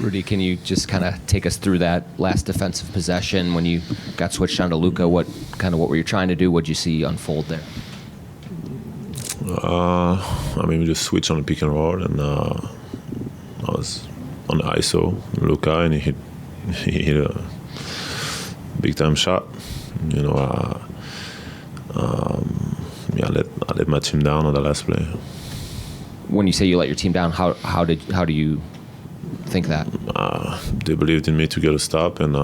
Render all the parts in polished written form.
Rudy, can you just kind of take us through that last defensive possession when you got switched on to Luka? What were you trying to do? What did you see unfold there? We just switched on the pick and roll, and I was on the ISO, Luka, and he hit a big time shot. I let my team down on the last play. When you say you let your team down, how do you think that? They believed in me to get a stop, and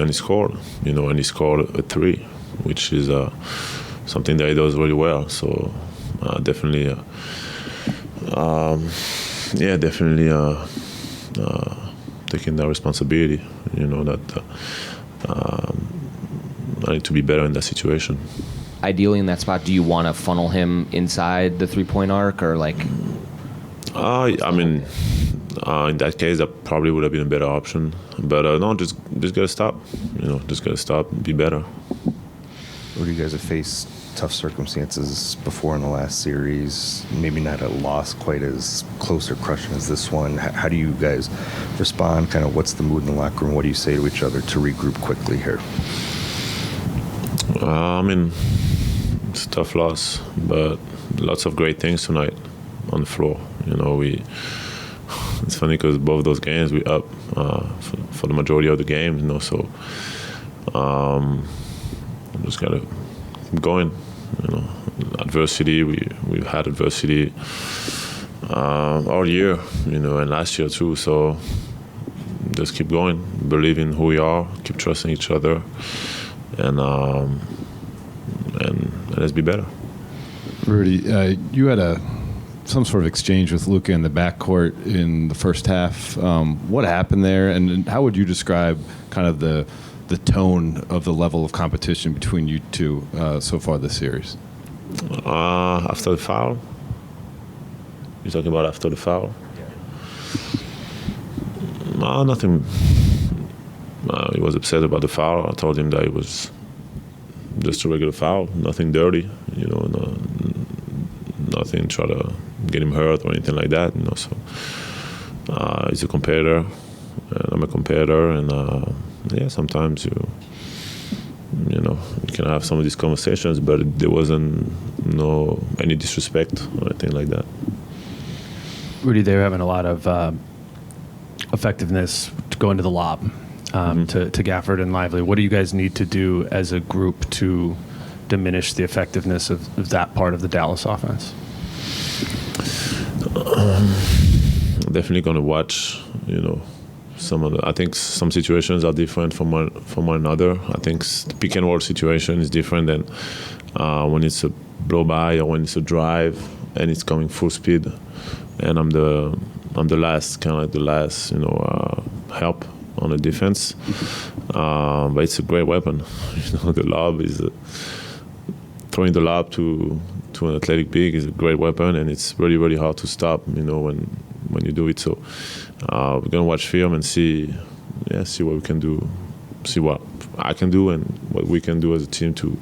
he scored. And he scored a 3, which is something that he does really well. So definitely taking that responsibility. That I need to be better in that situation. Ideally, in that spot, do you want to funnel him inside the 3-point arc, or like? In that case, that probably would have been a better option. But no, just gotta stop. Just gotta stop, be better. Rudy, you guys have faced tough circumstances before in the last series. Maybe not a loss quite as close or crushing as this one. How do you guys respond? Kind of, what's the mood in the locker room? What do you say to each other to regroup quickly here? It's a tough loss, but lots of great things tonight on the floor. It's funny because both those games we up for the majority of the game. So just gotta keep going. Adversity. We've had adversity all year, and last year too. So just keep going, believe in who we are, keep trusting each other, and let's be better. Rudy, you had some sort of exchange with Luka in the backcourt in the first half. What happened there, and how would you describe kind of the tone of the level of competition between you two so far this series? After the foul? You're talking about after the foul? Yeah. No, nothing. He was upset about the foul. I told him that it was just a regular foul, nothing dirty, nothing try to get him hurt or anything like that. So he's a competitor, and I'm a competitor, and sometimes you can have some of these conversations, but there wasn't any disrespect or anything like that. Rudy, they're having a lot of effectiveness to go into the lob. To Gafford and Lively. What do you guys need to do as a group to diminish the effectiveness of that part of the Dallas offense? Definitely going to watch, I think some situations are different from one another. I think the pick and roll situation is different than when it's a blow by or when it's a drive and it's coming full speed. And I'm the last, kind of like the last, help on the defense, but it's a great weapon. The lob is throwing the lob to an athletic big is a great weapon, and it's really, really hard to stop. When you do it. So we're gonna watch film and see what we can do, see what I can do and what we can do as a team to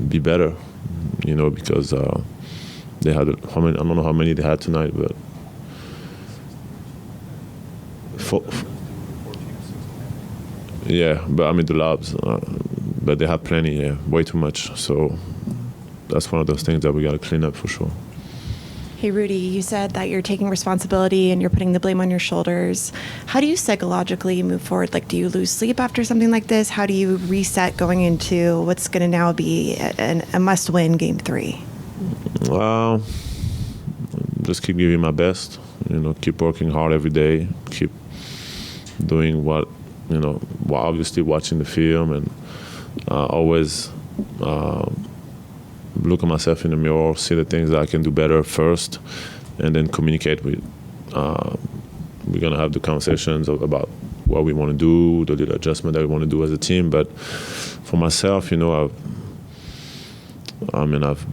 be better. Because they had how many? I don't know how many they had tonight, but. Yeah, but the lobs, but they have plenty, way too much. So that's one of those things that we got to clean up for sure. Hey, Rudy, you said that you're taking responsibility and you're putting the blame on your shoulders. How do you psychologically move forward? Like, do you lose sleep after something like this? How do you reset going into what's going to now be a must-win Game 3? Well, just keep giving my best. Keep working hard every day. Keep doing what, obviously watching the film and always look at myself in the mirror, see the things that I can do better first, and then communicate with. We're going to have the conversations about what we want to do, the little adjustment that we want to do as a team. But for myself, I've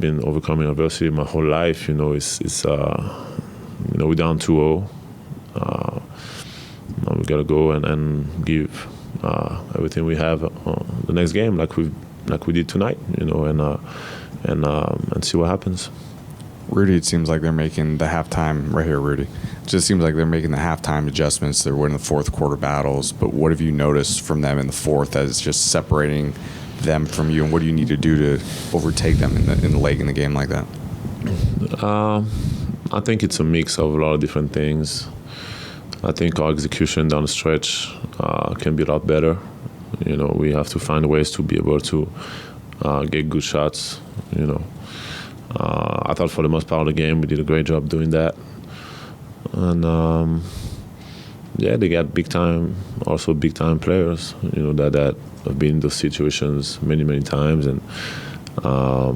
been overcoming adversity my whole life. We're down 2-0. We got to go and give everything we have the next game, like we did tonight, and see what happens. Rudy, it seems like they're making the halftime right here, Rudy. Just seems like they're making the halftime adjustments. They're winning the fourth quarter battles. But what have you noticed from them in the fourth as just separating them from you? And what do you need to do to overtake them in the late in the game like that? I think it's a mix of a lot of different things. I think our execution down the stretch can be a lot better. You know, we have to find ways to be able to get good shots. You know, I thought for the most part of the game we did a great job doing that. And they got big time players. You know that have been in those situations many times and are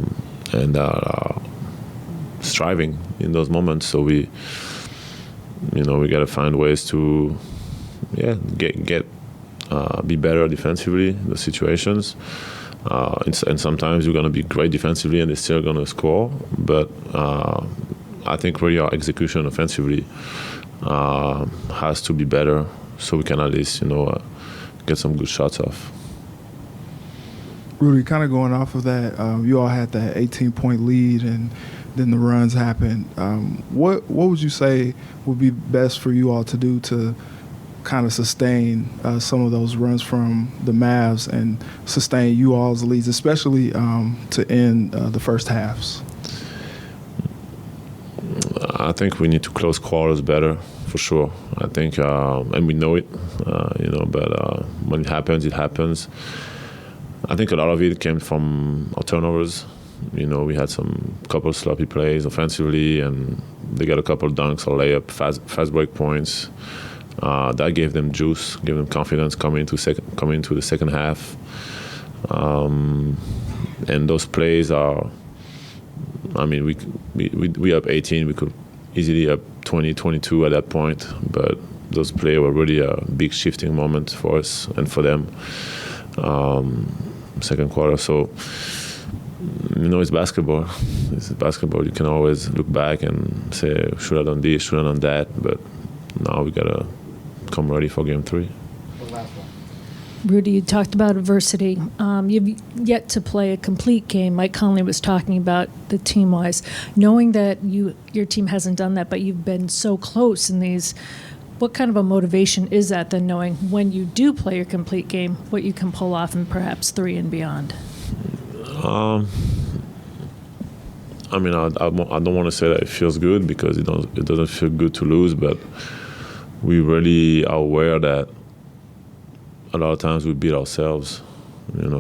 striving in those moments. So we got to find ways to get be better defensively in those situations. And sometimes you're going to be great defensively and they're still going to score. But I think really our execution offensively has to be better so we can at least get some good shots off. Rudy, kind of going off of that, you all had that 18-point lead and then the runs happened. What would you say would be best for you all to do to kind of sustain some of those runs from the Mavs and sustain you all's leads, especially to end the first halves? I think we need to close quarters better, for sure. I think, and we know it, but when it happens, it happens. I think a lot of it came from our turnovers. You know, we had some couple sloppy plays offensively, and they got a couple dunks or layup, fast break points. That gave them juice, gave them confidence coming into the second half. And those plays are, I mean, we up 18, we could easily up 20, 22 at that point, but those plays were really a big shifting moment for us and for them. Second quarter, so it's basketball. It's basketball. You can always look back and say, should have done this, should have done that, but now we gotta come ready for game 3. Rudy, you talked about adversity. You've yet to play a complete game. Mike Conley was talking about the team-wise. Knowing that your team hasn't done that, but you've been so close in these, what kind of a motivation is that then, knowing when you do play your complete game, what you can pull off in perhaps 3 and beyond? I mean, I don't want to say that it feels good because it doesn't feel good to lose, but we really are aware that a lot of times we beat ourselves, and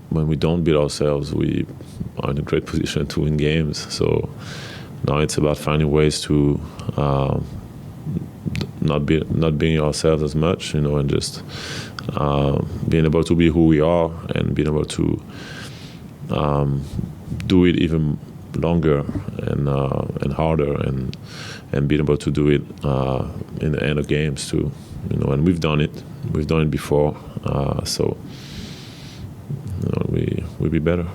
when we don't beat ourselves, we are in a great position to win games. So now it's about finding ways to not being ourselves as much, and just being able to be who we are and being able to do it even longer and harder and being able to do it in the end of games too, and we've done it before, so we'll be better.